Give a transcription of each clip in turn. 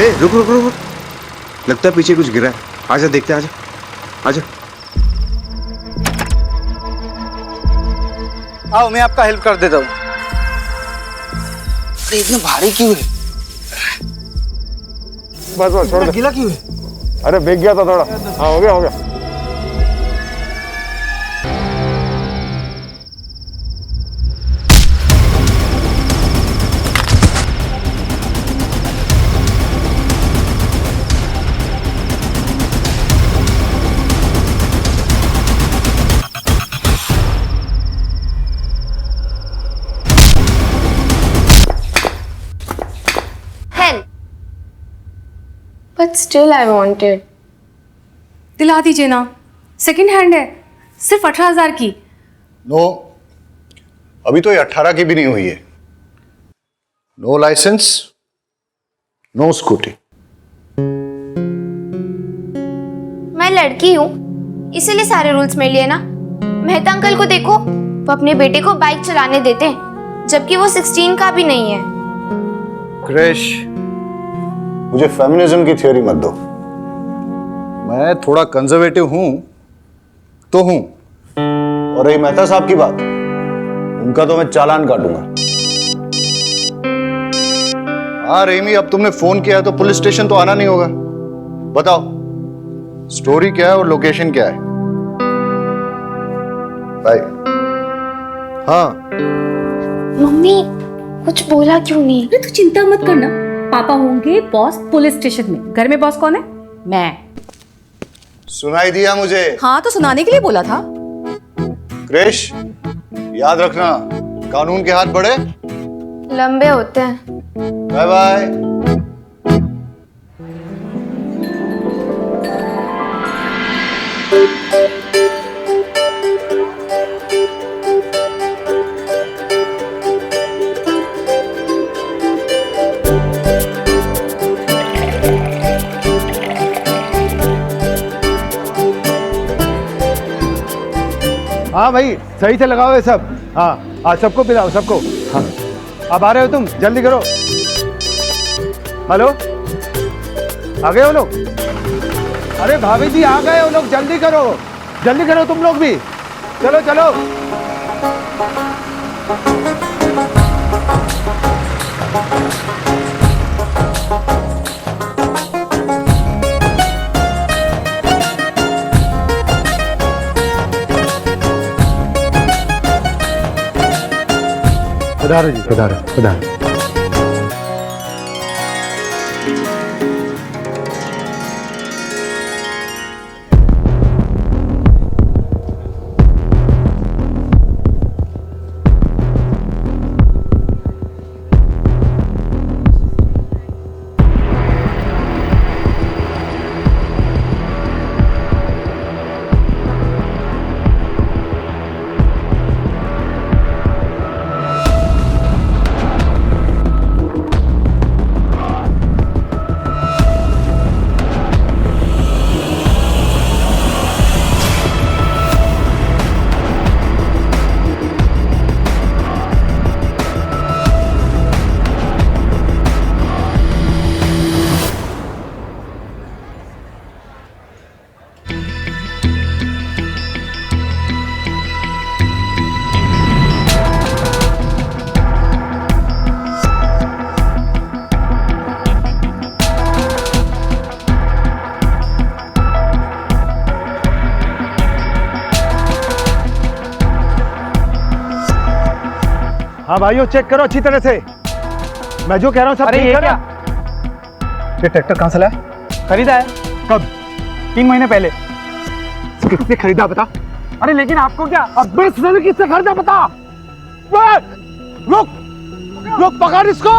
ए रुक रुक रुक, लगता है पीछे कुछ गिरा है। आजा देखते हैं, आजा आजा। आओ मैं आपका हेल्प कर देता हूँ। इतना भारी क्यों है? बस बस छोड़ दे। गीला क्यों है? अरे भीग गया था थोड़ा। हाँ हो गया हो गया। But still I wanted. दिला दीजिए ना, सेकंड हैंड है, सिर्फ 18,000 की। नो, अभी तो ये 18 की भी नहीं हुई है। No license, no scooty. मैं लड़की हूँ, इसीलिए सारे रूल्स मेरे लिए ना। मेहता अंकल को देखो, वो अपने बेटे को बाइक चलाने देते हैं, जबकि वो 16 का भी नहीं है। क्रिश, मुझे फेमिनिज्म की थ्योरी मत दो। मैं थोड़ा कंजर्वेटिव हूं तो हूं, और रही मेहता साहब की बात, उनका तो मैं चालान काटूंगा। हाँ रेमी, अब तुमने फोन किया है तो पुलिस स्टेशन तो आना नहीं होगा। बताओ स्टोरी क्या है और लोकेशन क्या है? बाय। हाँ मम्मी कुछ बोला क्यों नहीं? अरे तू चिंता मत करना, पापा होंगे बॉस पुलिस स्टेशन में। घर में बॉस कौन है? मैं। सुनाई दिया मुझे। हाँ तो सुनाने के लिए बोला था। क्रिश, याद रखना, कानून के हाथ बड़े लंबे होते हैं। Bye bye. हाँ भाई सही से लगाओ ये सब। हाँ हाँ सबको पिलाओ सबको। हाँ अब आ रहे हो तुम, जल्दी करो। हेलो, आ गए हो लोग? अरे भाभी जी आ गए हो लोग, जल्दी करो तुम लोग भी। चलो चलो। पधारो जी, पधारो पधारो। हाँ भाइयों चेक करो अच्छी तरह से, मैं जो कह रहा हूँ सब। अरे ये क्या? ये ट्रैक्टर कहाँ से लाया? खरीदा है। कब? 3 महीने पहले। किसने खरीदा बता? अरे लेकिन आपको क्या? अब किससे खरीदा बता? रुक रुक, पकड़ इसको।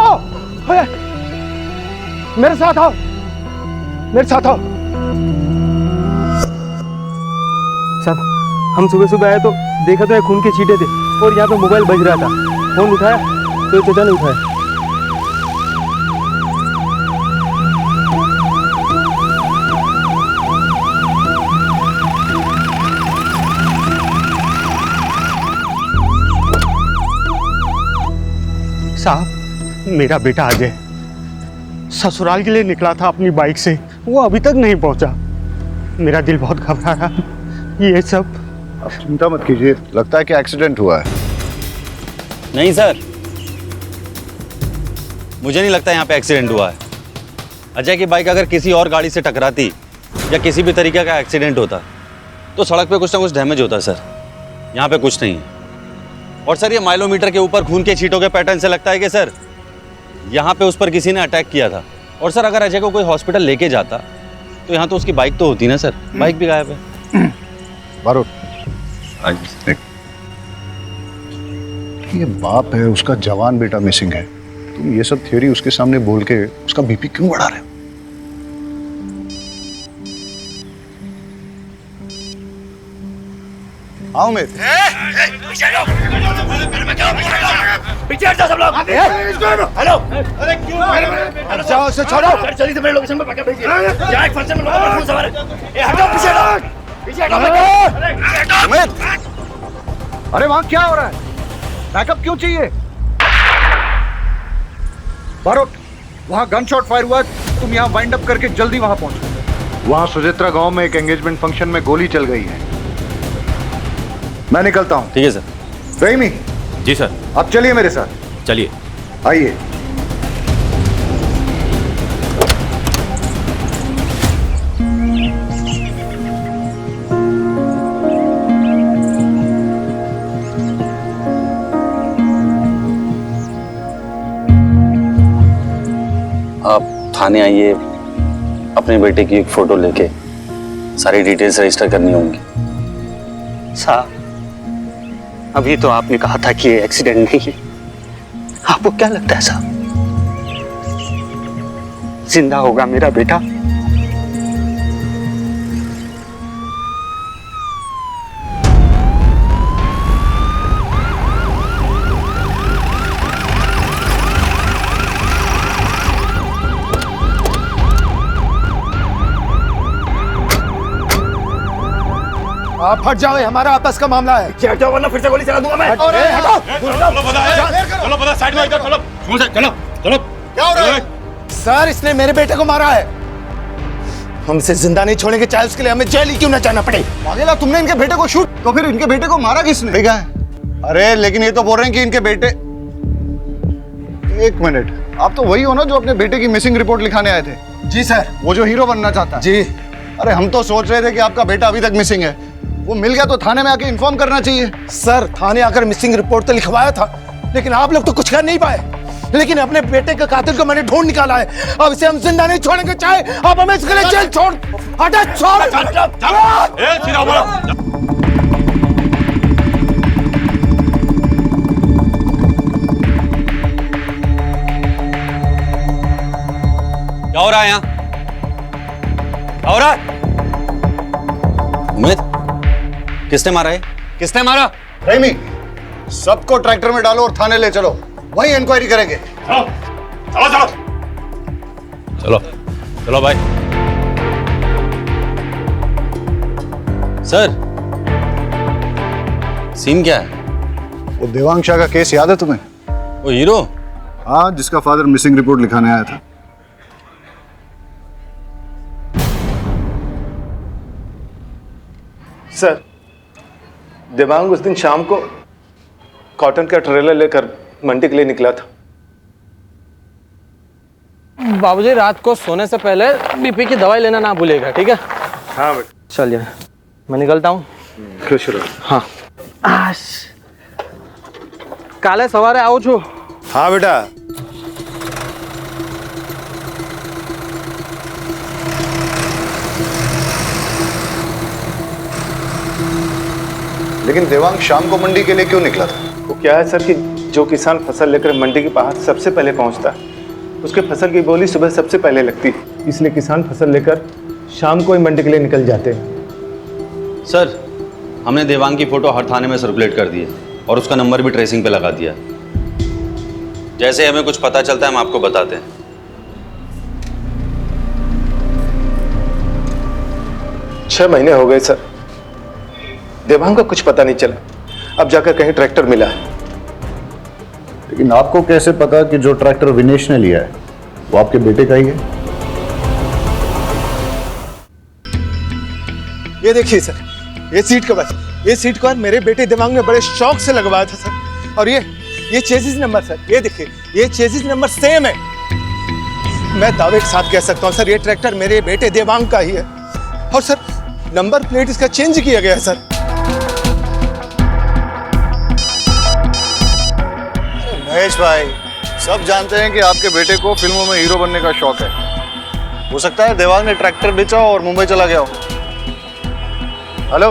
मेरे साथ आओ, मेरे साथ आओ। साहब हम सुबह सुबह आए तो देखा तो खून के छींटे थे और यहाँ पे मोबाइल बज रहा था। फोन उठाया तो चाचा ने उठाया। साहब मेरा बेटा अजय ससुराल के लिए निकला था अपनी बाइक से, वो अभी तक नहीं पहुंचा। मेरा दिल बहुत घबरा रहा। ये सब आप चिंता मत कीजिए, लगता है कि एक्सीडेंट हुआ है। नहीं सर, मुझे नहीं लगता यहाँ पे एक्सीडेंट हुआ है। अजय की बाइक अगर किसी और गाड़ी से टकराती या किसी भी तरीके का एक्सीडेंट होता तो सड़क पे कुछ ना कुछ डैमेज होता सर। यहाँ पे कुछ नहीं है। और सर ये माइलोमीटर के ऊपर खून के छींटों के पैटर्न से लगता है कि सर यहाँ पे उस पर किसी ने अटैक किया था। और सर अगर अजय को कोई हॉस्पिटल लेके जाता तो यहाँ तो उसकी बाइक तो होती ना सर, बाइक भी गायब है। बारूद, ये बाप है, उसका जवान बेटा मिसिंग है, तुम ये सब थियोरी उसके सामने बोल के उसका बीपी क्यों बढ़ा रहे हो? आओ मेरे जाओ उसे छोड़ो। अरे वहां क्या हो रहा है? बैकअप क्यों चाहिए? बारूद, वहां गन शॉट फायर हुआ, तुम यहाँ वाइंड अप करके जल्दी वहां पहुंचो। वहां सुजित्रा गांव में एक एंगेजमेंट फंक्शन में गोली चल गई है। मैं निकलता हूं। ठीक है सर। रहीमी, जी सर। आप चलिए मेरे साथ। चलिए। आइए। आप थाने आइए, अपने बेटे की एक फोटो लेके सारी डिटेल्स रजिस्टर करनी होंगी। साहब, अभी तो आपने कहा था कि ये एक्सीडेंट नहीं है। आपको क्या लगता है साहब, जिंदा होगा मेरा बेटा? आप हट जाओ, ये हमारा आपस का मामला है। हट जाओ वरना फिर से गोली चला दूंगा मैं। अरे हटो। क्या हो रहा है? सर, इसने मेरे बेटे को मारा है। हम इसे जिंदा नहीं छोड़ेंगे, चाहे उसके लिए हमें जेल ही क्यों न जाना पड़े। अगेला, तुमने इनके बेटे को शूट, तो फिर इनके बेटे को मारा किसने? ठीक है। अरे लेकिन ये तो बोल रहे हैं कि इनके बेटे। एक मिनट, आप तो वही हो ना जो अपने बेटे की मिसिंग रिपोर्ट लिखाने आए थे? जी सर। वो जो हीरो बनना चाहता है? जी। अरे हम तो सोच रहे थे कि आपका बेटा अभी तक मिसिंग है, वो मिल गया तो थाने में आके इन्फॉर्म करना चाहिए। सर, थाने आकर मिसिंग रिपोर्ट तो लिखवाया था, लेकिन आप लोग तो कुछ कर नहीं पाए। लेकिन अपने बेटे के कातिल को मैंने ढूंढ निकाला है। अब इसे हम जिंदा नहीं छोड़ेंगे, चाहे आप हमें इसके लिए जेल छोड़। हटा, छोड़। क्या हो रहा है यहाँ? क्या हो रहा है? उमेद, किसने मारा है? किसने मारा? रहीमी, सबको ट्रैक्टर में डालो और थाने ले चलो, वहीं इंक्वायरी करेंगे। चलो चलो भाई। सर, सीन क्या है? वो देवांग शाह का केस याद है तुम्हें? वो हीरो? हाँ, जिसका फादर मिसिंग रिपोर्ट लिखाने आया था। सर, देवांग उस दिन शाम को कॉटन का ट्रेलर लेकर मंडी के लिए निकला था। बाबूजी, रात को सोने से पहले बीपी की दवाई लेना ना भूलेगा, ठीक है? हाँ बेटा। चलिए, मैं निकलता हूँ। खुश रहो। हाँ। काले सवारे आओ छो। हाँ बेटा। लेकिन देवांग शाम को मंडी के लिए क्यों निकला था? वो क्या है सर कि जो किसान फसल लेकर मंडी के बाहर सबसे पहले पहुंचता है, उसके फसल की बोली सुबह सबसे पहले लगती है, इसलिए किसान फसल लेकर शाम को ही मंडी के लिए निकल जाते हैं। सर, हमने देवांग की फोटो हर थाने में सर्कुलेट कर दी है और उसका नंबर भी ट्रेसिंग पे लगा दिया। जैसे हमें कुछ पता चलता है हम आपको बताते हैं। छह महीने हो गए सर, देवांग का कुछ पता नहीं चला। अब जाकर कहीं ट्रैक्टर मिला है। लेकिन आपको कैसे पता कि जो ट्रैक्टर विनेश ने लिया है वो आपके बेटे का ही है। ये देखिए सर, ये सीट कवर, ये सीट कवर मेरे बेटे दिमाग में बड़े शौक से लगवाया था सर। और ये चेसिस नंबर सर, ये देखिए, ये चेसिस नंबर सेम है। मैं दावे के साथ कह सकता हूँ सर, ये ट्रैक्टर मेरे बेटे देवांग का ही है। और सर नंबर प्लेट इसका चेंज किया गया है सर। महेश भाई, सब जानते हैं कि आपके बेटे को फिल्मों में हीरो बनने का शौक है। हो सकता है देवांग ने ट्रैक्टर बेचा और मुंबई चला गया हो। हेलो,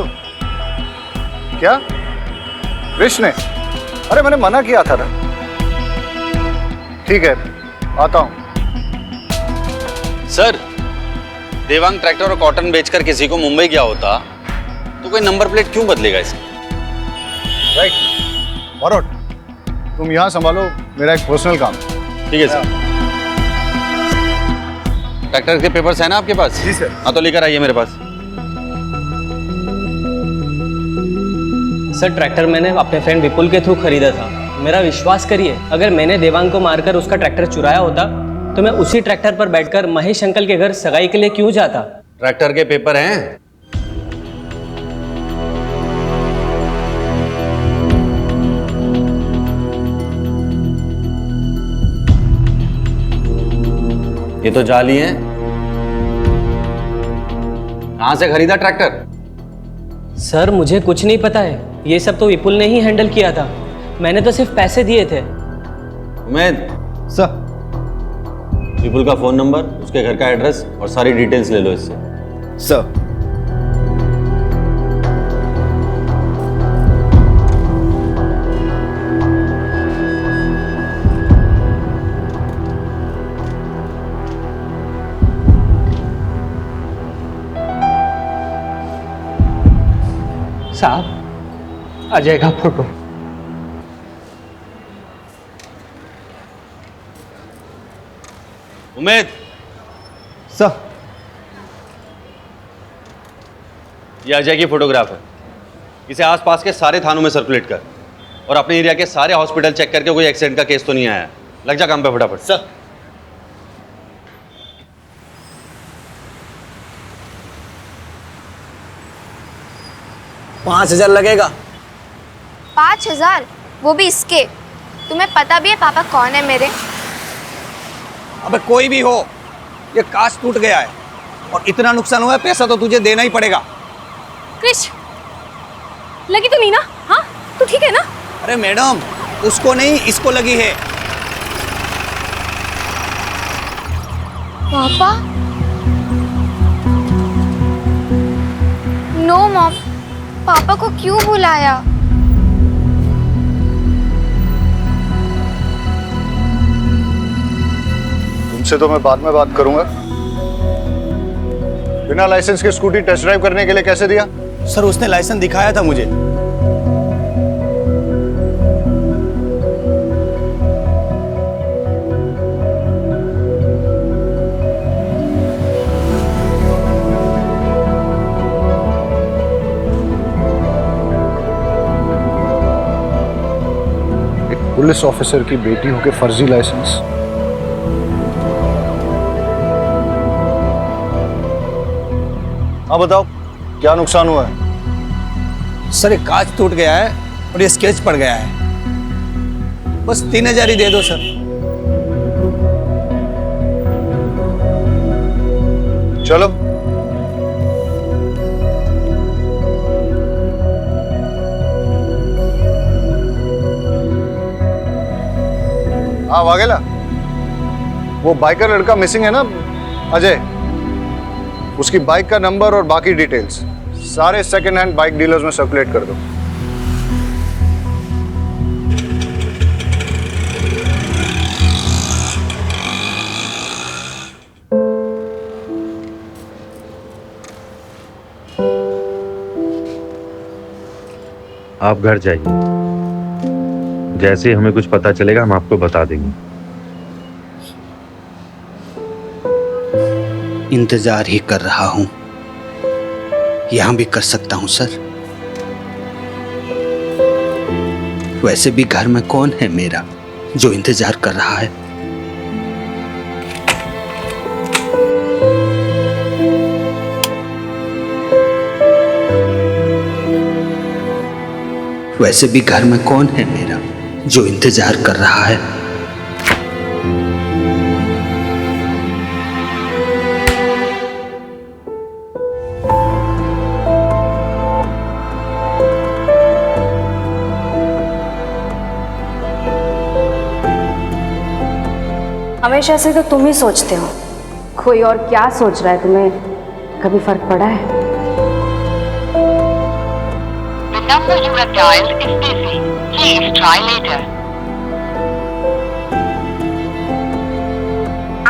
क्या कृष्ण ने? अरे मैंने मना किया था ना। ठीक है, आता हूं। सर, देवांग ट्रैक्टर और कॉटन बेचकर किसी को मुंबई गया होता तो कोई नंबर प्लेट क्यों बदलेगा इसकी? राइट। बरोट, तुम यहां संभालो, मेरा एक पर्सनल काम। ठीक है सर। ट्रैक्टर के पेपर्स है ना आपके पास? जी सर। हाँ तो लेकर आइए मेरे पास। सर ट्रैक्टर मैंने अपने फ्रेंड विपुल के थ्रू खरीदा था। मेरा विश्वास करिए, अगर मैंने देवांग को मारकर उसका ट्रैक्टर चुराया होता तो मैं उसी ट्रैक्टर पर बैठकर महेश अंकल के घर सगाई के लिए क्यों जाता? ट्रैक्टर के पेपर हैं? ये तो जाली हैं। कहां से खरीदा ट्रैक्टर? सर मुझे कुछ नहीं पता है, ये सब तो विपुल ने ही हैंडल किया था। मैंने तो सिर्फ पैसे दिए थे। उमेद सर। विपुल का फोन नंबर, उसके घर का एड्रेस और सारी डिटेल्स ले लो इससे। सर। साहब, अजय का फोटो। उमेद। सर। ये अजय की फोटोग्राफ है। इसे आसपास के सारे थानों में सर्कुलेट कर और अपने एरिया के सारे हॉस्पिटल चेक करके कोई एक्सीडेंट का केस तो नहीं आया। लग जा काम पे फटाफट। सर। $5,000 लगेगा। 5,000? वो भी इसके? तुम्हें पता भी है पापा कौन है मेरे? अबे कोई भी हो, ये कांच टूट गया है और इतना नुकसान हुआ है, पैसा तो तुझे देना ही पड़ेगा। क्रिश, लगी तो नहीं ना? हाँ, तू ठीक है ना? अरे मैडम, उसको नहीं, इसको लगी है। पापा? नो मॉम, पापा को क्यों बुलाया? तुमसे तो मैं बाद में बात करूंगा। बिना लाइसेंस के स्कूटी टेस्ट ड्राइव करने के लिए कैसे दिया? सर उसने लाइसेंस दिखाया था मुझे। एक पुलिस ऑफिसर की बेटी होकर फर्जी लाइसेंस। हाँ बताओ, क्या नुकसान हुआ है? सर एक कांच टूट गया है और ये स्केच पड़ गया है। बस 3,000 ही दे दो सर। चलो। हाँ वाघेला, वो बाइकर लड़का मिसिंग है ना, अजय, उसकी बाइक का नंबर और बाकी डिटेल्स सारे सेकंड हैंड बाइक डीलर्स में सर्कुलेट कर दो। आप घर जाइए, जैसे ही हमें कुछ पता चलेगा हम आपको बता देंगे। इंतजार ही कर रहा हूं, यहां भी कर सकता हूं सर। वैसे भी घर में कौन है मेरा जो इंतजार कर रहा है? वैसे भी घर में कौन है मेरा जो इंतजार कर रहा है? हमेशा से तो तुम ही सोचते हो, कोई और क्या सोच रहा है तुम्हें कभी फर्क पड़ा है? The number you have dialed is busy. Please try later.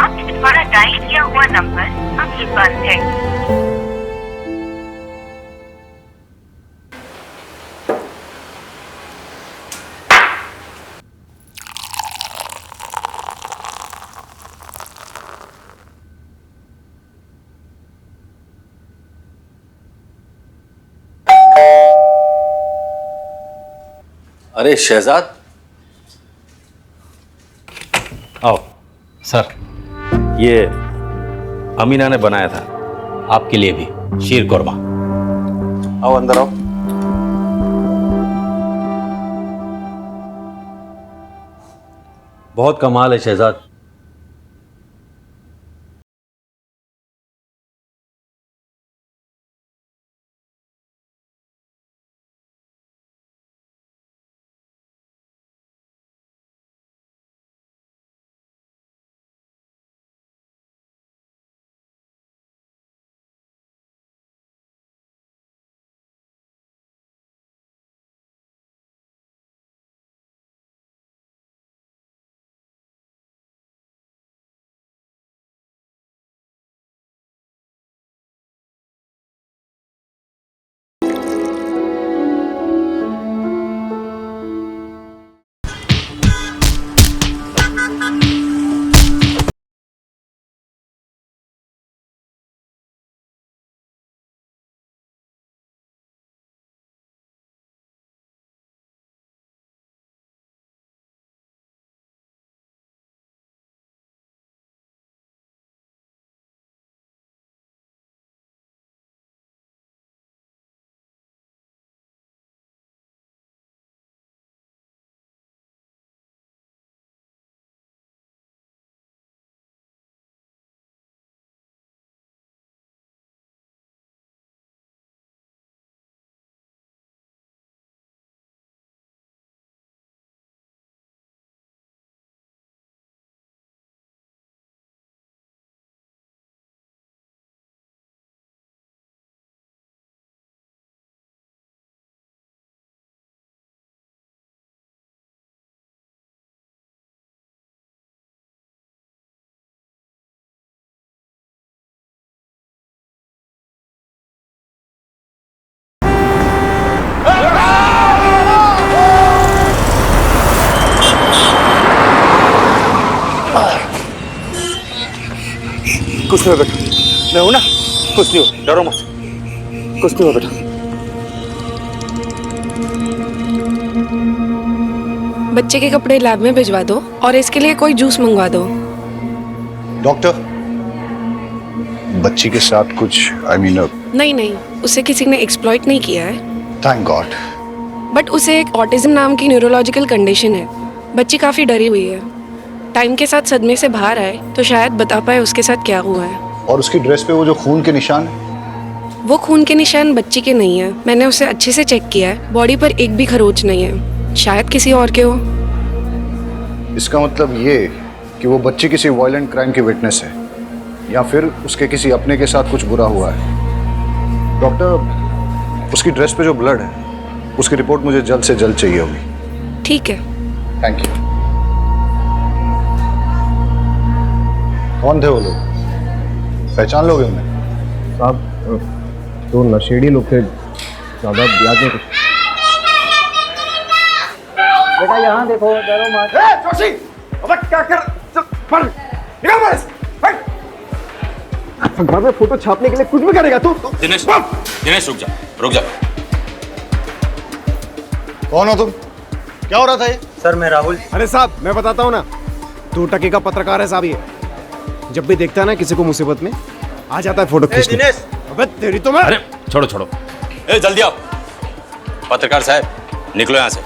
आपने द्वारा डायल किया हुआ नंबर अभी बंद है। अरे शहजाद, आओ। सर, ये अमीना ने बनाया था आपके लिए भी शीर कोरमा। आओ अंदर आओ। बहुत कमाल है शहजाद। कुछ नहीं हो बेटा, मैं हूं ना, कुछ नहीं हो, डरो मत, कुछ नहीं हो बेटा। बच्चे के कपड़े लैब में भिजवा दो और इसके लिए कोई जूस मंगवा दो। डॉक्टर, बच्ची के साथ कुछ नहीं नहीं, उसे किसी ने एक्सप्लॉइट नहीं किया है। Thank God. बट उसे एक ऑटिज्म नाम की न्यूरोलॉजिकल कंडीशन है। बच्ची काफी डरी हुई है। टाइम के साथ सदमे से बाहर आए तो शायद बता पाए उसके साथ क्या हुआ है। और उसकी ड्रेस पे वो जो खून के निशान है? वो खून के निशान बच्ची के नहीं है। मैंने उसे अच्छे से चेक किया है। बॉडी पर एक भी खरोच नहीं है। शायद किसी और के हो। इसका मतलब ये कि वो बच्ची किसी वायलेंट क्राइम की विटनेस है या फिर उसके किसी अपने के साथ कुछ बुरा हुआ है। डॉक्टर, उसकी ड्रेस पे जो ब्लड है उसकी रिपोर्ट मुझे जल्द से जल्द चाहिए होगी। ठीक है। Thank you. कौन थे वो लोग? पहचान लोगे उन्हें? साहब, तो नशेड़ी लोग थे, ज़्यादा ब्याज में कुछ। बेटा यहाँ देखो, डरो मत। जोशी, अब क्या कर? पर निकल बाहर से। अखबार में फोटो छापने के लिए कुछ भी करेगा तू? दिनेश, दिनेश रुक जा, रुक जा। कौन हो तुम? क्या हो रहा था ये? सर, मैं राहुल। अरे साहब, मैं बताता हूँ ना, 2 टके का पत्रकार है साहब ये। जब भी देखता है ना किसी को मुसीबत में, आ जाता है फोटो खींचने। दिनेश, अबे तेरी तो मैं। अरे छोड़ो छोड़ो, ए जल्दी आओ। पत्रकार साहब, निकलो यहाँ से।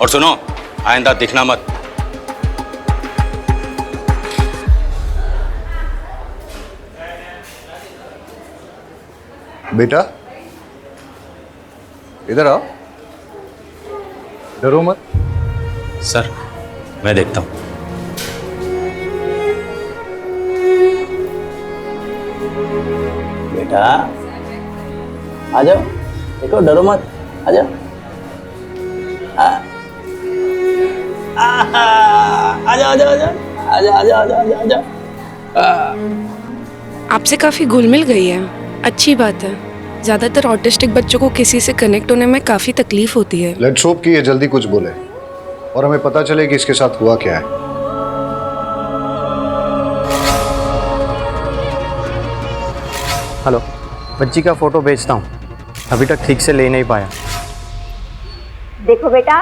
और सुनो, आइंदा दिखना मत। बेटा इधर आओ, डरो मत। सर मैं देखता हूँ। बेटा आ जाओ, देखो डरो मत, आ जाओ। आ जाओ आ जाओ आ जाओ आ जाओ आ जाओ आ जाओ आ जाओ। आपसे काफ़ी घुल मिल गई है, अच्छी बात है। ज़्यादातर ऑटिस्टिक बच्चों को किसी से कनेक्ट होने में काफ़ी तकलीफ होती है। लेट्स होप कि ये जल्दी कुछ बोले और हमें पता चले कि इसके साथ हुआ क्या है। हेलो, बच्ची का फ़ोटो भेजता हूँ, अभी तक ठीक से ले नहीं पाया। देखो बेटा,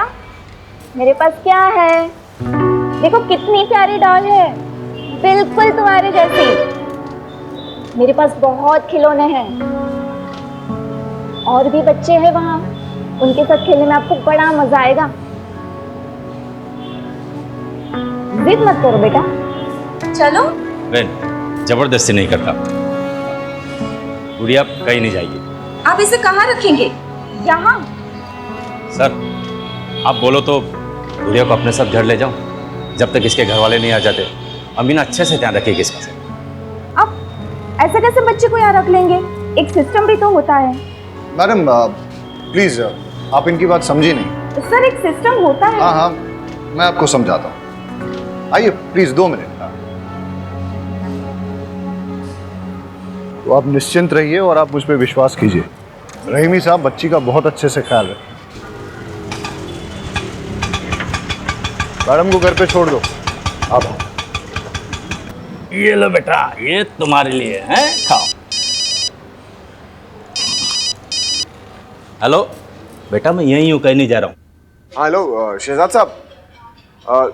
मेरे पास क्या है, देखो कितनी प्यारी डॉल है, बिल्कुल तुम्हारे जैसी। मेरे पास बहुत खिलौने हैं, और भी बच्चे हैं वहाँ, उनके साथ खेलने में आपको बड़ा मजा आएगा। जिद मत करो बेटा, चलो। बहन, जबरदस्ती नहीं करता, गुड़िया कहीं नहीं जाएगी। आप इसे कहाँ रखेंगे? यहाँ। सर आप बोलो तो गुड़िया को अपने साथ घर ले जाऊं, जब तक इसके घर वाले नहीं आ जाते। अमीना अच्छे से ध्यान रखेगी इसका। अब ऐसे कैसे बच्चे को यहाँ रख लेंगे, एक सिस्टम भी तो होता है। मैडम प्लीज आप इनकी बात समझी नहीं। सर एक सिस्टम होता है। हाँ हाँ मैं आपको समझाता हूँ, आइए प्लीज 2 मिनट। तो आप निश्चिंत रहिए और आप मुझ पर विश्वास कीजिए। रहीमी साहब बच्ची का बहुत अच्छे से ख्याल रखें। मैडम को घर पे छोड़ दो, आप ये लो बेटा, ये तुम्हारे लिए है, खाओ। हेलो बेटा, मैं यहीं हूँ, कहीं नहीं जा रहा हूँ। हेलो शहजाद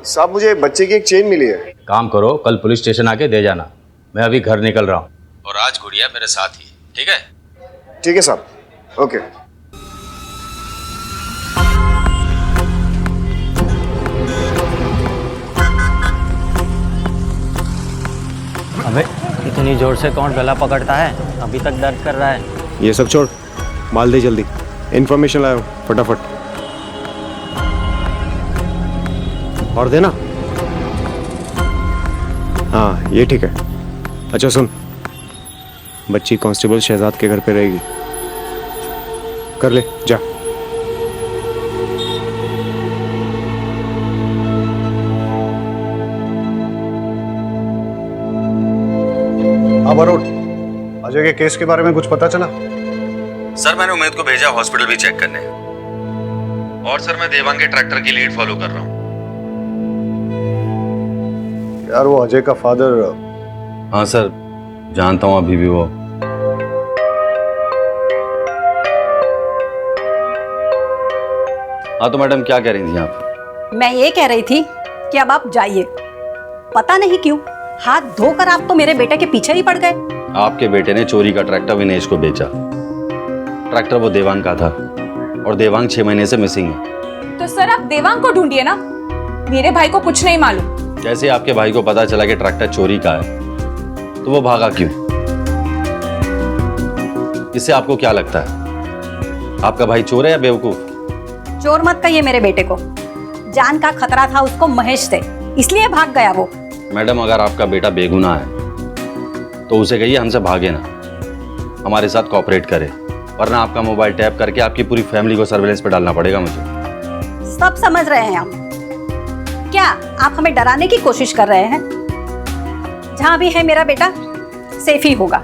साहब मुझे बच्चे की एक चेन मिली है। काम करो, कल पुलिस स्टेशन आके दे जाना। मैं अभी घर निकल रहा हूँ और आज गुड़िया मेरे साथ ही, ठीक है? ठीक है साहब, ओके। अबे इतनी जोर से कौन गला पकड़ता है, अभी तक दर्द कर रहा है। ये सब छोड़, माल दे जल्दी, इन्फॉर्मेशन लाओ फटाफट। और देना। हाँ ये ठीक है। अच्छा सुन, बच्ची कांस्टेबल शहजाद के घर पे रहेगी, कर ले जा। अब अरुण, अजय के केस के बारे में कुछ पता चला? सर मैंने उमेद को भेजा हॉस्पिटल भी चेक करने, और सर मैं देवांग के ट्रैक्टर की लीड फॉलो कर रहा हूँ। यार वो अजय का फादर। हाँ सर जानता हूँ, अभी भी वो। हाँ तो मैडम क्या कह रही थी आप? मैं ये कह रही थी कि अब आप जाइए। पता नहीं क्यों हाथ धोकर आप तो मेरे बेटे के पीछे ही पड़ गए। आपके बेटे ने चोरी का ट्रैक्टर विनेश को बेचा। ट्रैक्टर वो देवांग का था और देवांग 6 महीने से मिसिंग है। तो सर आप देवांग को ढूंढिए ना, मेरे भाई को कुछ नहीं मालूम। जैसे आपके भाई को पता चला कि ट्रैक्टर चोरी का है तो वो भागा क्यों? इससे आपको क्या लगता है, आपका भाई चोर है या बेवकूफ? चोर मत कहिए मेरे बेटे को, जान का खतरा था उसको महेश से, इसलिए भाग गया वो। मैडम अगर आपका बेटा बेगुनाह है तो उसे कहिए हमसे भागे ना, हमारे साथ कोऑपरेट करे, वरना आपका मोबाइल टैप करके आपकी पूरी फैमिली को सर्विलेंस पे डालना पड़ेगा मुझे। सब समझ रहे हैं हम, क्या आप हमें डराने की कोशिश कर रहे हैं? जहां भी है मेरा बेटा सेफ ही होगा।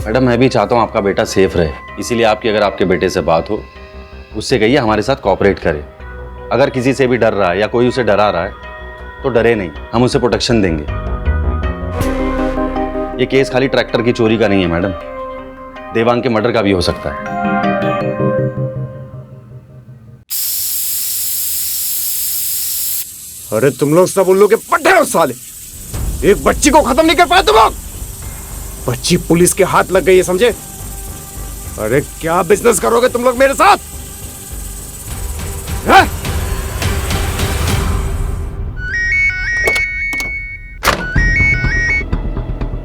मैडम मैं भी चाहता हूँ आपका बेटा सेफ रहे, इसीलिए आपकी अगर आपके बेटे से बात हो उससे कहिए हमारे साथ कोऑपरेट करे। अगर किसी से भी डर रहा है या कोई उसे डरा रहा है तो डरे नहीं, हम उसे प्रोटेक्शन देंगे। ये केस खाली ट्रैक्टर की चोरी का नहीं है मैडम, देवांग के मर्डर का भी हो सकता है। अरे तुम लोग सब उल्लू के पट्टे हो साले, एक बच्ची को खत्म नहीं कर पाए तुम लोग। बच्ची पुलिस के हाथ लग गई है समझे? अरे क्या बिजनेस करोगे तुम लोग मेरे साथ?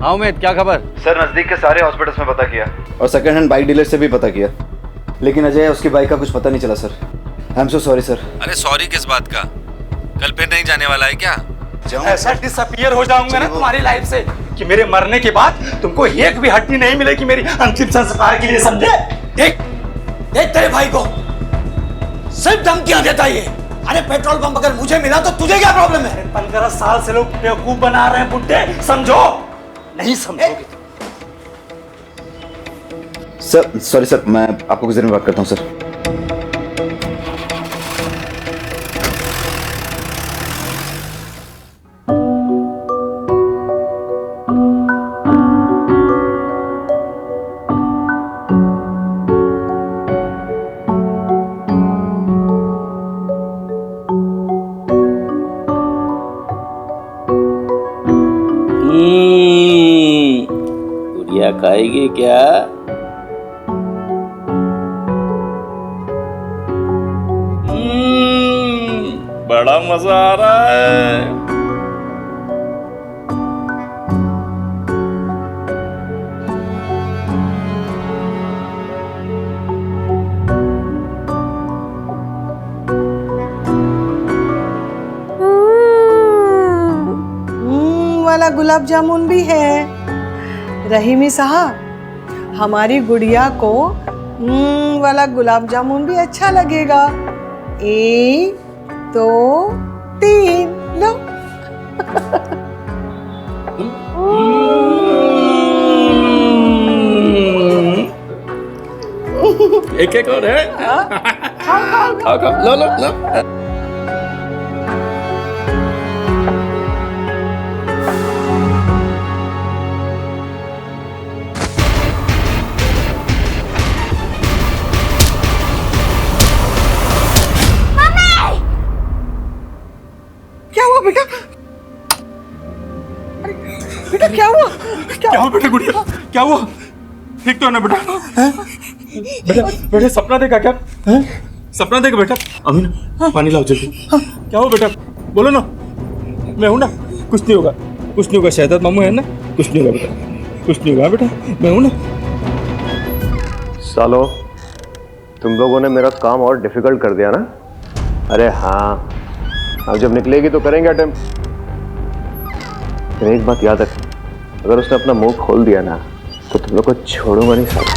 हाँ उमेद, क्या खबर? सर नजदीक के सारे हॉस्पिटल्स में पता किया और सेकंड हैंड बाइक डीलर से भी पता किया, लेकिन अजय उसकी बाइक का कुछ पता नहीं चला sir. I am so sorry sir. अरे सॉरी किस बात का? कल फिर नहीं जाने वाला है क्या? ऐसा डिसअपियर हो जाऊंगा ना तुम्हारी लाइफ से कि मेरे मरने के बाद तुमको एक भी हड्डी नहीं मिलेगी मेरी अंतिम संस्कार के लिए, समझे? देख देख तेरे भाई को सिर्फ धमकियां देता ये। अरे पेट्रोल पंप अगर मुझे मिला तो तुझे क्या प्रॉब्लम है? 15 साल से लोग बेवकूफ बना रहे हैं बुड्ढे, समझो? नहीं समझोगे। सर सॉरी सर, मैं आपको कुछ देर में बात करता हूँ सर। गुड़िया खाएगी क्या? बड़ा मजा आ रहा है। वाला गुलाब जामुन भी है। रहीमी साहब, हमारी गुड़िया को वाला गुलाब जामुन भी अच्छा लगेगा। 1 2 3 लो। एक एक और है। खाओ खाओ, लो लो लो। बेटा बेटा क्या हुआ? क्या हुआ बेटा? गुड़िया क्या हुआ? ठीक तो है ना बेटा? बेटा बेटा सपना देखा क्या? सपना देखा बेटा? अमीन पानी लाओ जल्दी। क्या हुआ बेटा? बोलो ना, मैं हूं ना, कुछ नहीं होगा, कुछ नहीं होगा। शहजाद मामू है ना, कुछ नहीं होगा बेटा, कुछ नहीं होगा बेटा, मैं हूं ना। सालो, तुम लोगों ने मेरा काम और डिफिकल्ट कर दिया ना। अरे हाँ, अब जब निकलेगी तो करेंगे अटेम्प्ट। लेकिन एक बात याद रख, अगर उसने अपना मुंह खोल दिया ना तो तुम लोग को छोड़ूंगा नहीं साला।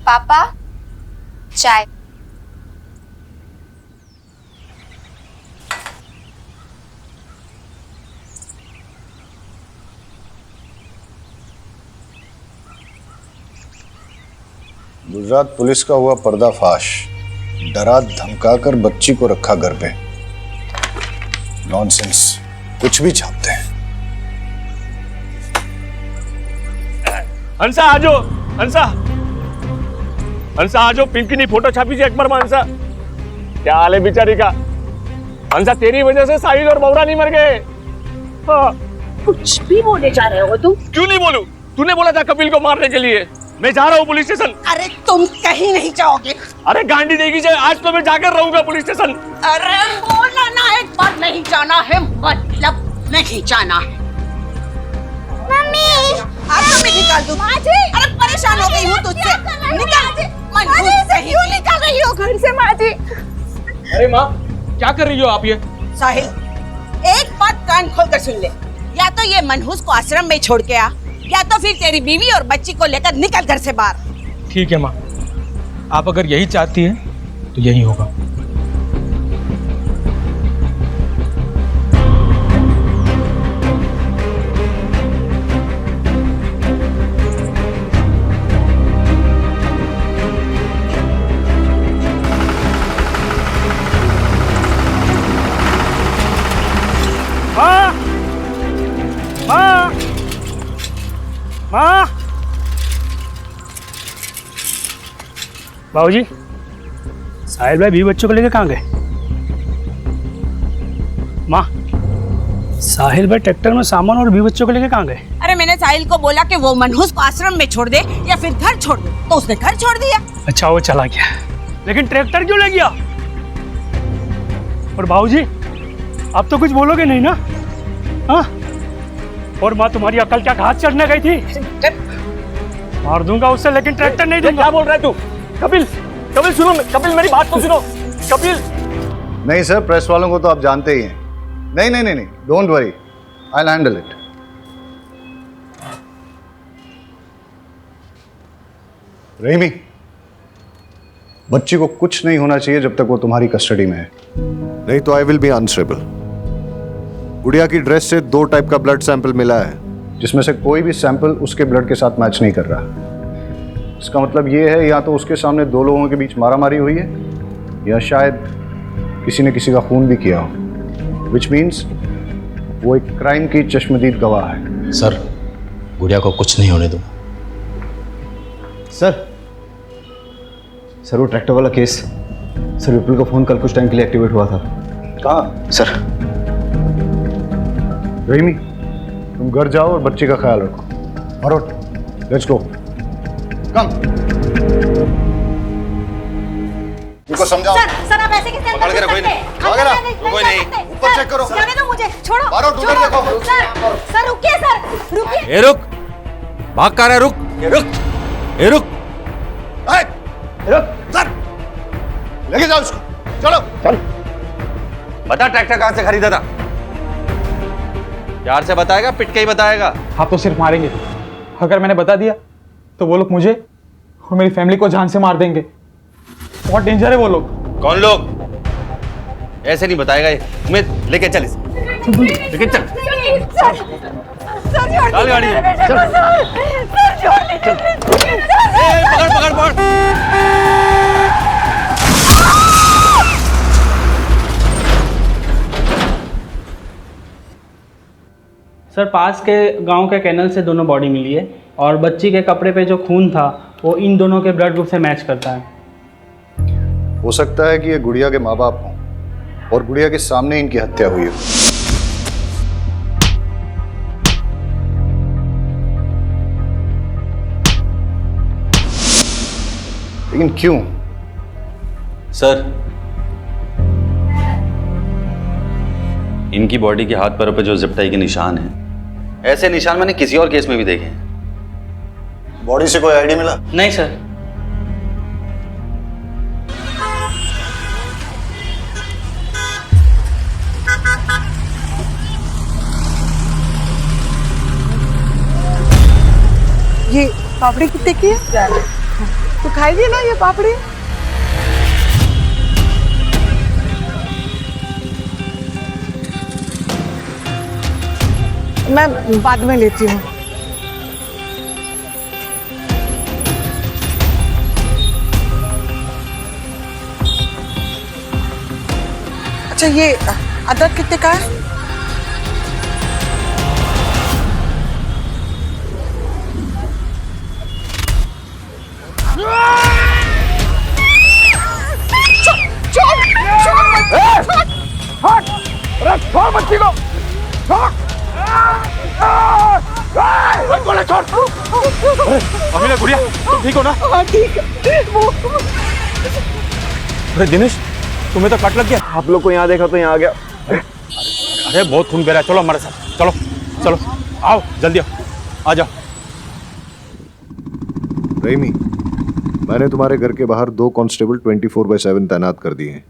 पापा चाय। गुजरात पुलिस का हुआ पर्दाफाश। डरा धमकाकर बच्ची को रखा घर पे। नॉनसेंस, कुछ भी छापते हैं। हंसा आजो, हंसा हंसा आजो, पिंकी ने फोटो छापी थी अकबर में। हंसा क्या हाल है बेचारी का? हंसा तेरी वजह से साहिल और बौरा नहीं मर गए। हाँ। कुछ भी बोले जा रहे हो तुम? क्यों नहीं बोलूं? तूने बोला था कपिल को मारने के लिए। मैं जा रहा हूँ पुलिस स्टेशन। अरे तुम कहीं नहीं जाओगे। अरे गांडी देगी जाए, आज तो मैं जाकर रहूंगा पुलिस स्टेशन। अरे बोला ना एक बार, नहीं जाना है मतलब नहीं जाना है। मम्मी आपको मैं निकाल दूं। अरे परेशान हो गई हूँ तुझसे। निकाल। क्यों निकाल रही हो घर से माँ जी? अरे माँ क्या कर रही हो आप ये? साहिल एक बात कान खोल कर सुन ले, या तो ये मनहूस को आश्रम में छोड़ के आ, या तो फिर तेरी बीवी और बच्ची को लेकर निकल घर से बाहर। ठीक है माँ, आप अगर यही चाहती हैं तो यही होगा। माँ माँ माँ, बाबूजी साहिल भाई भी बच्चों को लेकर कहाँ गए? माँ, साहिल भाई ट्रैक्टर में सामान और भी बच्चों को लेकर कहाँ गए? अरे मैंने साहिल को बोला कि वो मनहूस को आश्रम में छोड़ दे या फिर घर छोड़ दे, तो उसने घर छोड़ दिया। अच्छा वो चला गया, लेकिन ट्रैक्टर क्यों ले गया? और बाबूजी आप तो कुछ बोलोगे नहीं ना? हाँ? और माँ तुम्हारी अकल क्या घास चढ़ने गई थी? मार दूंगा उससे, लेकिन ट्रैक्टर नहीं दूंगा। क्या बोल रहा है तू? कपिल, कपिल सुनो, कपिल मेरी बात तो सुनो। कपिल नहीं सर, प्रेस वालों को तो आप जानते ही हैं। नहीं नहीं नहीं नहीं, don't worry, I will handle it. Rahimi, बच्ची को कुछ नहीं होना चाहिए जब तक वो तुम्हारी कस्टडी में है, नहीं तो आई विल बी आंसरेबल। गुड़िया की ड्रेस से 2 टाइप का ब्लड सैंपल मिला है, जिसमें से कोई भी सैंपल उसके ब्लड के साथ मैच नहीं कर रहा। इसका मतलब ये है या तो उसके सामने 2 लोगों के बीच मारामारी हुई है, या शायद किसी ने किसी का खून भी किया हो, विच मीन्स वो एक क्राइम की चश्मदीद गवाह है। सर, गुड़िया को कुछ नहीं होने दूंगा। सर वो ट्रैक्टर वाला केस, सर विपुल का फोन कल कुछ टाइम के लिए एक्टिवेट हुआ था। कहाँ? सर रहीमी, तुम घर जाओ और बच्ची का ख्याल रखो। भरोट, लेट्स गो। कम। इनको समझाओ। सर आप ऐसे कैसे पकड़ के रखो इन्हें। कोई नहीं, ऊपर चेक करो। जाने दो मुझे, छोड़ो। भरोट, उधर देखो। सर रुकिए, सर रुकिए। ए रुक, भाग कर रहा है, रुक, रुक, ए रुक, रुक, सर लेके जाओ इसको, चलो चल। बता ट्रैक्टर कहां से खरीदा था? प्यार से बताएगा, पिट के ही बताएगा? आप तो सिर्फ मारेंगे। अगर मैंने बता दिया तो वो लोग मुझे और मेरी फैमिली को जान से मार देंगे। बहुत डेंजर है वो लोग। कौन लोग? ऐसे नहीं बताएगा ये। तुम्हें लेके चल इसे, लेके चल। चल गाड़ी में, चल। पकड़ पकड़ पकड़। सर पास के गांव के कैनल से दोनों बॉडी मिली है और बच्ची के कपड़े पे जो खून था वो इन दोनों के ब्लड ग्रुप से मैच करता है। हो सकता है कि ये गुड़िया के माँ बाप हों और गुड़िया के सामने इनकी हत्या हुई हो। लेकिन क्यों? सर, इनकी बॉडी के हाथ पैरों पे जो जिप टाई के निशान हैं, ऐसे निशान मैंने किसी और केस में भी देखे हैं। बॉडी से कोई आईडी मिला? नहीं सर। ये पापड़ी कितने की है? तो खाएगी ना ये पापड़ी? मैं बाद में लेती हूँ। अच्छा ये अदरक कितने का है? छोड़ बच्ची को, छोड़। अमीना, गुड़िया तुम ठीक हो ना? हाँ ठीक है। अरे दिनेश, तुम्हें तो कट लग गया। आप लोग को यहाँ देखा तो यहाँ आ गया। अरे बहुत खून बह रहा है, चलो हमारे साथ, चलो चलो, आओ जल्दी आओ, आ जाओ। रहीमी, मैंने तुम्हारे घर के बाहर 2 कांस्टेबल 24/7 तैनात कर दिए हैं।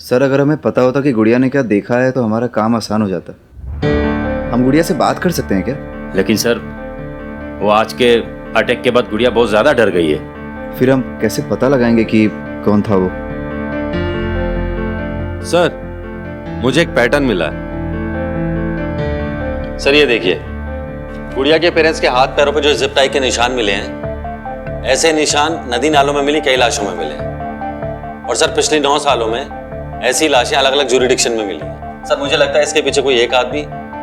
सर अगर हमें पता होता कि गुड़िया ने क्या देखा है तो हमारा काम आसान हो जाता। हम गुड़िया से बात कर सकते हैं क्या? लेकिन सर, वो आज के अटैक के बाद गुड़िया बहुत ज्यादा डर गई है। फिर हम कैसे पता लगाएंगे कि कौन था वो? सर, मुझे एक पैटर्न मिला है। सर ये देखिए, गुड़िया के पेरेंट्स के हाथ पैरों पे जो जिप टाई के निशान मिले हैं, ऐसे निशान नदी नालों में मिली कई लाशों में मिले हैं। और सर पिछले 9 सालों में ऐसी लाशें अलग अलग ज्यूरिडिक्शन में मिली हैं। सर मुझे लगता है इसके पीछे कोई एक आदमी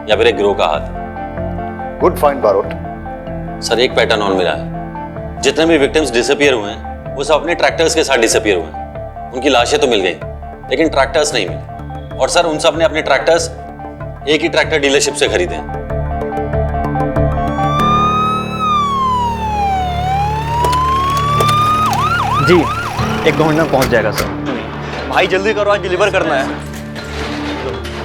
या फिर एक गिरोह का हाथ है। Good find Barot. सर एक पैटर्न और मिला है, जितने भी विक्टिम्स डिसअपियर हुए हैं वो सब अपने ट्रैक्टर्स के साथ डिसअपियर हुए हैं। उनकी लाशें तो मिल गई लेकिन ट्रैक्टर्स नहीं मिले। और सर उन सब ने अपने ट्रैक्टर्स एक ही ट्रैक्टर डीलरशिप से खरीदे हैं। जी 1-2 घंटे में पहुंच जाएगा सर। भाई जल्दी करो, आज डिलीवर करना है।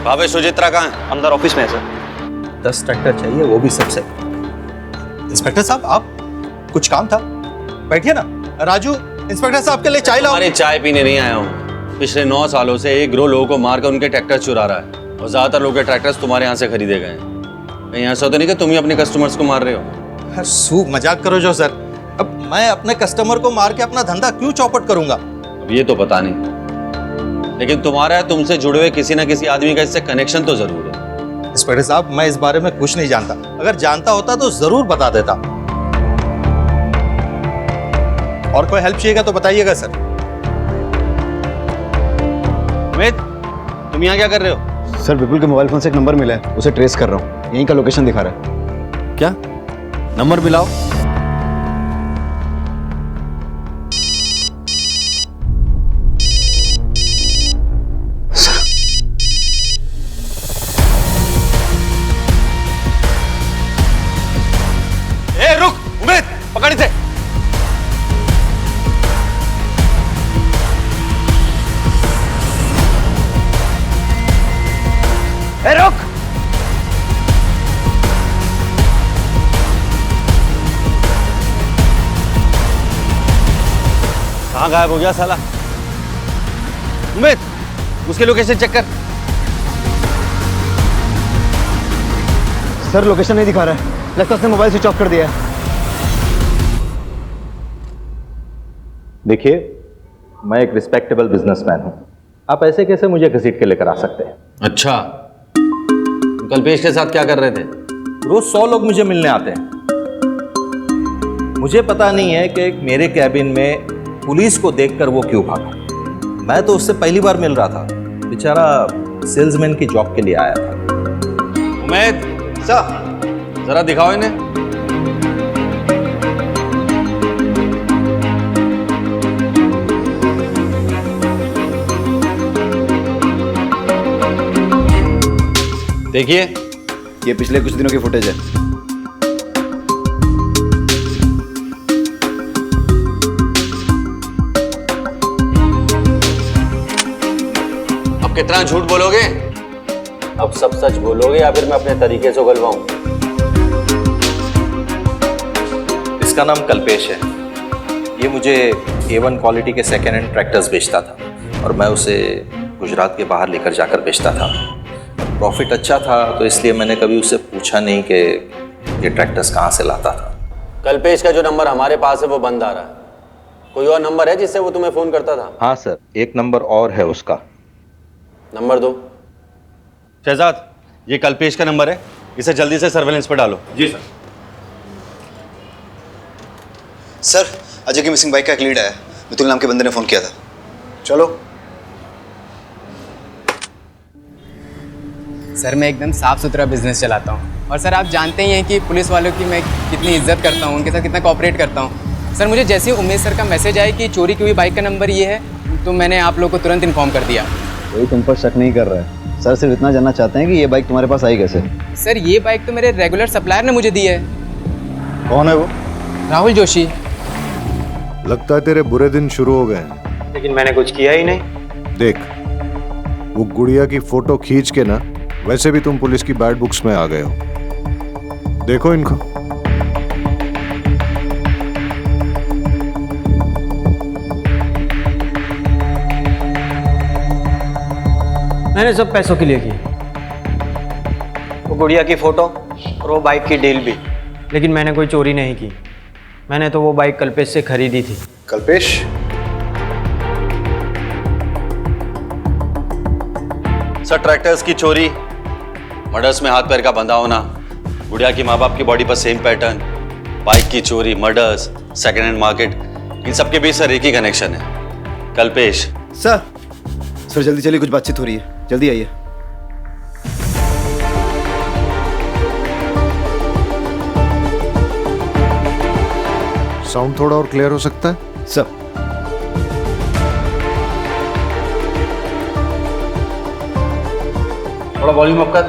भावे सुचित्रा कहाँ है? अंदर ऑफिस में है सर। 10 ट्रैक्टर चाहिए, वो भी सबसे। इंस्पेक्टर साहब, आप कुछ काम था? बैठिए ना। राजू, इंस्पेक्टर साहब के लिए चाय लाओ। तुम्हारी चाय पीने नहीं आया हूँ। पिछले 9 सालों से एक गिरोह लोगों को मारकर उनके ट्रैक्टर चुरा रहा है और ज्यादातर लोगों के ट्रैक्टर्स तुम्हारे यहाँ से खरीदे गए हैं। कहीं ऐसा तो नहीं कि तुम ही अपने कस्टमर्स को मार रहे हो? सूब मजाक करो जो सर। अब मैं अपने कस्टमर को मार के अपना धंधा क्यों चौपट करूंगा? अब ये तो पता नहीं, लेकिन तुम्हारा तुमसे जुड़े हुए किसी ना किसी आदमी का इससे कनेक्शन तो जरूर है। इंस्पेक्टर साहब, मैं इस बारे में कुछ नहीं जानता। अगर जानता होता तो जरूर बता देता। और कोई हेल्प चाहिएगा तो बताइएगा सर। अमित, तुम यहाँ क्या कर रहे हो? सर विपुल के मोबाइल फोन से एक नंबर मिला है, उसे ट्रेस कर रहा हूँ। यहीं का लोकेशन दिखा रहा है। क्या नंबर मिलाओ। ए रुक, उमेद पकड़ इसे। ए रुक। कहाँ गायब हो गया साला? उमेद, उसकी लोकेशन चेक कर। सर लोकेशन नहीं दिखा रहा है, लगता है उसने मोबाइल स्विच ऑफ कर दिया है। देखिए, मैं एक रिस्पेक्टेबल बिजनेसमैन हूं। आप ऐसे कैसे मुझे घसीट के लेकर आ सकते हैं? अच्छा, कल्पेश के साथ क्या कर रहे थे? रोज 100 लोग मुझे मिलने आते हैं। मुझे पता नहीं है कि मेरे कैबिन में पुलिस को देखकर वो क्यों भागा। मैं तो उससे पहली बार मिल रहा था, बेचारा सेल्समैन की जॉब के लिए आया था। उमेद सर, जरा दिखाओ इन्हें। देखिए, ये पिछले कुछ दिनों की फुटेज है। अब कितना झूठ बोलोगे? अब सब सच बोलोगे या फिर मैं अपने तरीके से उगलवाऊं? इसका नाम कल्पेश है। ये मुझे A1 क्वालिटी के सेकेंड हैंड ट्रैक्टर्स बेचता था और मैं उसे गुजरात के बाहर लेकर जाकर बेचता था। प्रॉफिट अच्छा था तो इसलिए मैंने कभी उससे पूछा नहीं कि ये ट्रैक्टर्स कहाँ से लाता था। कल्पेश का जो नंबर हमारे पास है वो बंद आ रहा है। कोई और नंबर है जिससे वो तुम्हें फोन करता था? हाँ सर, एक नंबर और है उसका। नंबर दो। शहजाद, ये कल्पेश का नंबर है, इसे जल्दी से सर्वेलेंस पर डालो। जी सर। सर अजय की मिसिंग बाइक का एक लीड आया। मितुल नाम के बंदे ने फोन किया था। चलो। सर मैं एकदम साफ सुथरा बिजनेस चलाता हूँ और सर आप जानते ही हैं कि पुलिस वालों की मैं कितनी इज्जत करता हूँ, उनके साथ कितना कोऑपरेट करता हूँ। सर मुझे जैसे ही उमेश सर का मैसेज आया कि चोरी की हुई बाइक का नंबर ये है तो मैंने आप लोगों को तुरंत इन्फॉर्म कर दिया। कोई तुम पर शक नहीं कर रहा है। सर सिर्फ इतना जानना चाहते हैं कि ये बाइक तुम्हारे पास आई कैसे? सर ये बाइक तो मेरे रेगुलर सप्लायर ने मुझे दी है। कौन है वो? राहुल जोशी। लगता है तेरे बुरे दिन शुरू हो गए हैं। लेकिन मैंने कुछ किया ही नहीं। देख, वो गुड़िया की फोटो खींच के ना, वैसे भी तुम पुलिस की बैड बुक्स में आ गए हो। देखो इनको। मैंने सब पैसों के लिए की, वो गुड़िया की फोटो और वो बाइक की डील भी। लेकिन मैंने कोई चोरी नहीं की। मैंने तो वो बाइक कल्पेश से खरीदी थी। कल्पेश? सर ट्रैक्टर्स की चोरी, मर्डर्स में हाथ पैर का बंधा होना, गुड़िया की माँ बाप की बॉडी पर सेम पैटर्न, बाइक की चोरी, मर्डर्स, सेकेंड हैंड मार्केट, इन सबके बीच सर एक ही कनेक्शन है, कल्पेश। सर जल्दी चलिए, कुछ बातचीत हो रही है, जल्दी आइए। साउंड थोड़ा और क्लियर हो सकता है? सर थोड़ा वॉल्यूम अप कर।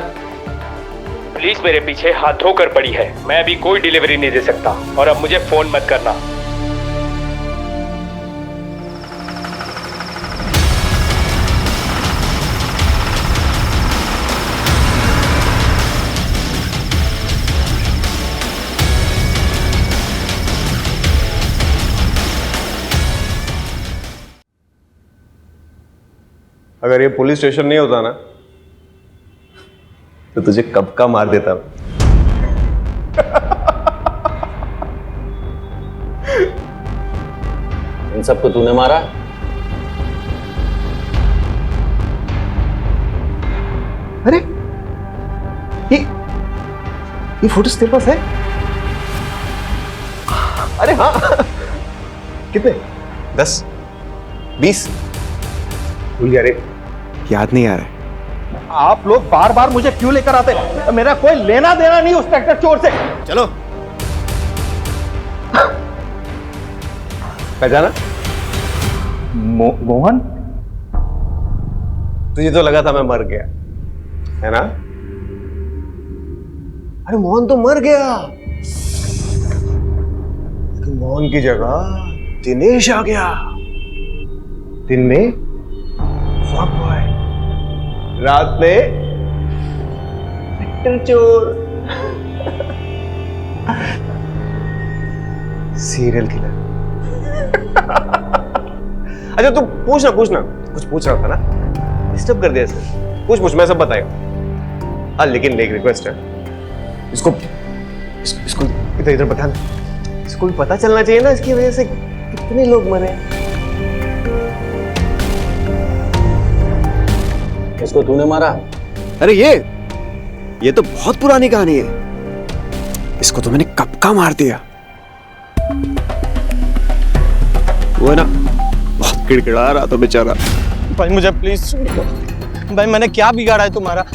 पुलिस मेरे पीछे हाथ धोकर पड़ी है। मैं अभी कोई डिलीवरी नहीं दे सकता और अब मुझे फोन मत करना। अगर ये पुलिस स्टेशन नहीं होता ना तो तुझे कब का मार देता। इन सबको तूने मारा? अरे ये फोटोज तेरे पास है? अरे हाँ। कितने? 10 20? भूल गया रे, याद नहीं आ रहा है। आप लोग बार बार मुझे क्यों लेकर आते? मेरा कोई लेना देना नहीं उस ट्रैक्टर चोर से। चलो। पहचाना? मोहन? तुझे तो लगा था मैं मर गया है ना? अरे मोहन तो मर गया, लेकिन मोहन की जगह दिनेश आ गया। दिन में फॉग बॉय, रात में ट्रैक्टर चोर, सीरियल किलर। अच्छा तू पूछना कुछ पूछ रहा था ना, डिस्टर्ब कर दिया सर। पूछ मैं सब बताएगा। हाँ लेकिन एक रिक्वेस्ट है, इसको इधर इधर बता ना, इसको भी पता चलना चाहिए ना इसकी वजह से कितने लोग मरे। इसको तूने मारा? अरे ये तो बहुत पुरानी कहानी है, इसको तो मैंने कब का मार दिया। वो है ना बहुत किड़किड़ा रहा था बेचारा। भाई मुझे प्लीज, भाई मैंने क्या बिगाड़ा है तुम्हारा?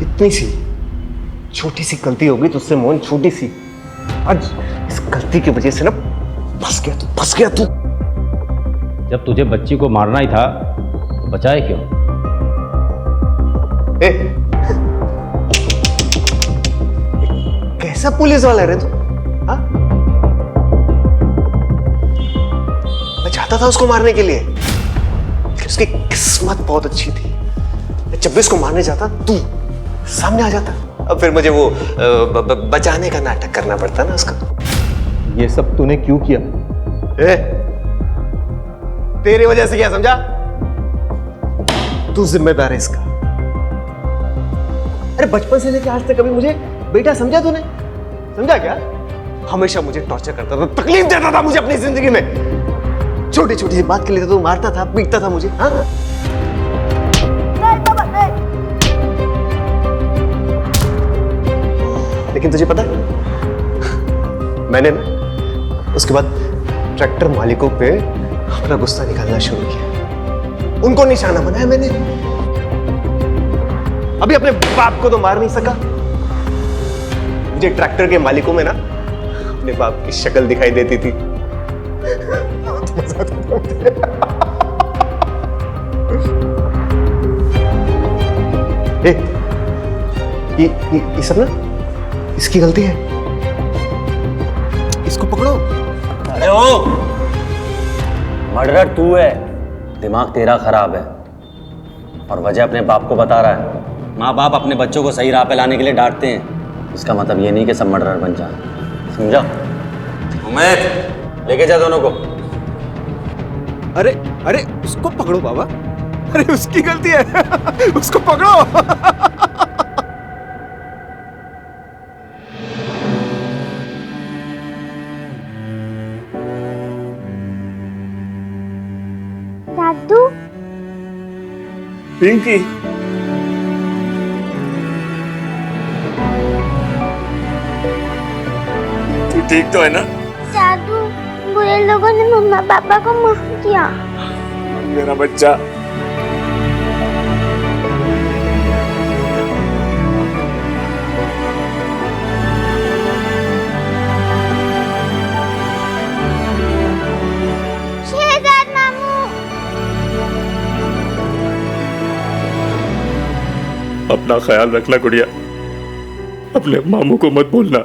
इतनी सी छोटी सी गलती हो गई तुझसे मोहन, छोटी सी। आज इस गलती की वजह से ना फंस गया तू। जब तुझे बच्ची को मारना ही था तो बचाए क्यों? कैसा पुलिस वाला रे तू? हाँ? मैं चाहता था उसको मारने के लिए, लेकिन उसकी किस्मत बहुत अच्छी थी। जब भी उसको मारने जाता तू सामने आ जाता, अब फिर मुझे वो बचाने का नाटक करना पड़ता ना उसका। ये सब तूने क्यों किया? तेरी वजह से, क्या समझा? तू जिम्मेदार है इसका। अरे बचपन से लेकर आज तक कभी मुझे बेटा समझा तूने? समझा क्या? हमेशा मुझे टॉर्चर करता था, तकलीफ देता था मुझे अपनी जिंदगी में। छोटी छोटी सी बात के लिए तो तू मारता था, पीटता था मुझे। हाँ? लेकिन तुझे पता है, मैंने ना उसके बाद ट्रैक्टर मालिकों पे अपना गुस्सा निकालना शुरू किया, उनको निशाना बनाया मैंने। अभी अपने बाप को तो मार नहीं सका, मुझे ट्रैक्टर के मालिकों में ना अपने बाप की शक्ल दिखाई देती थी। ये सब ना इसकी गलती है, इसको पकड़ो। अरे ओ, मर्डरर तू है, दिमाग तेरा खराब है और वजह अपने बाप को बता रहा है। माँ बाप अपने बच्चों को सही राह पे लाने के लिए डांटते हैं, इसका मतलब ये नहीं कि सब मर्डरर बन जाए, समझा? उमेद, लेके जा दोनों को। अरे अरे उसको पकड़ो बाबा, अरे उसकी गलती है, उसको पकड़ो। जादू। पिंकी, तू ठीक तो है ना? जादू, बुरे लोगों ने मम्मा पापा को मार दिया। मेरा बच्चा। शहजाद मामू। अपना ख्याल रखना गुड़िया, अपने मामू को मत भूलना।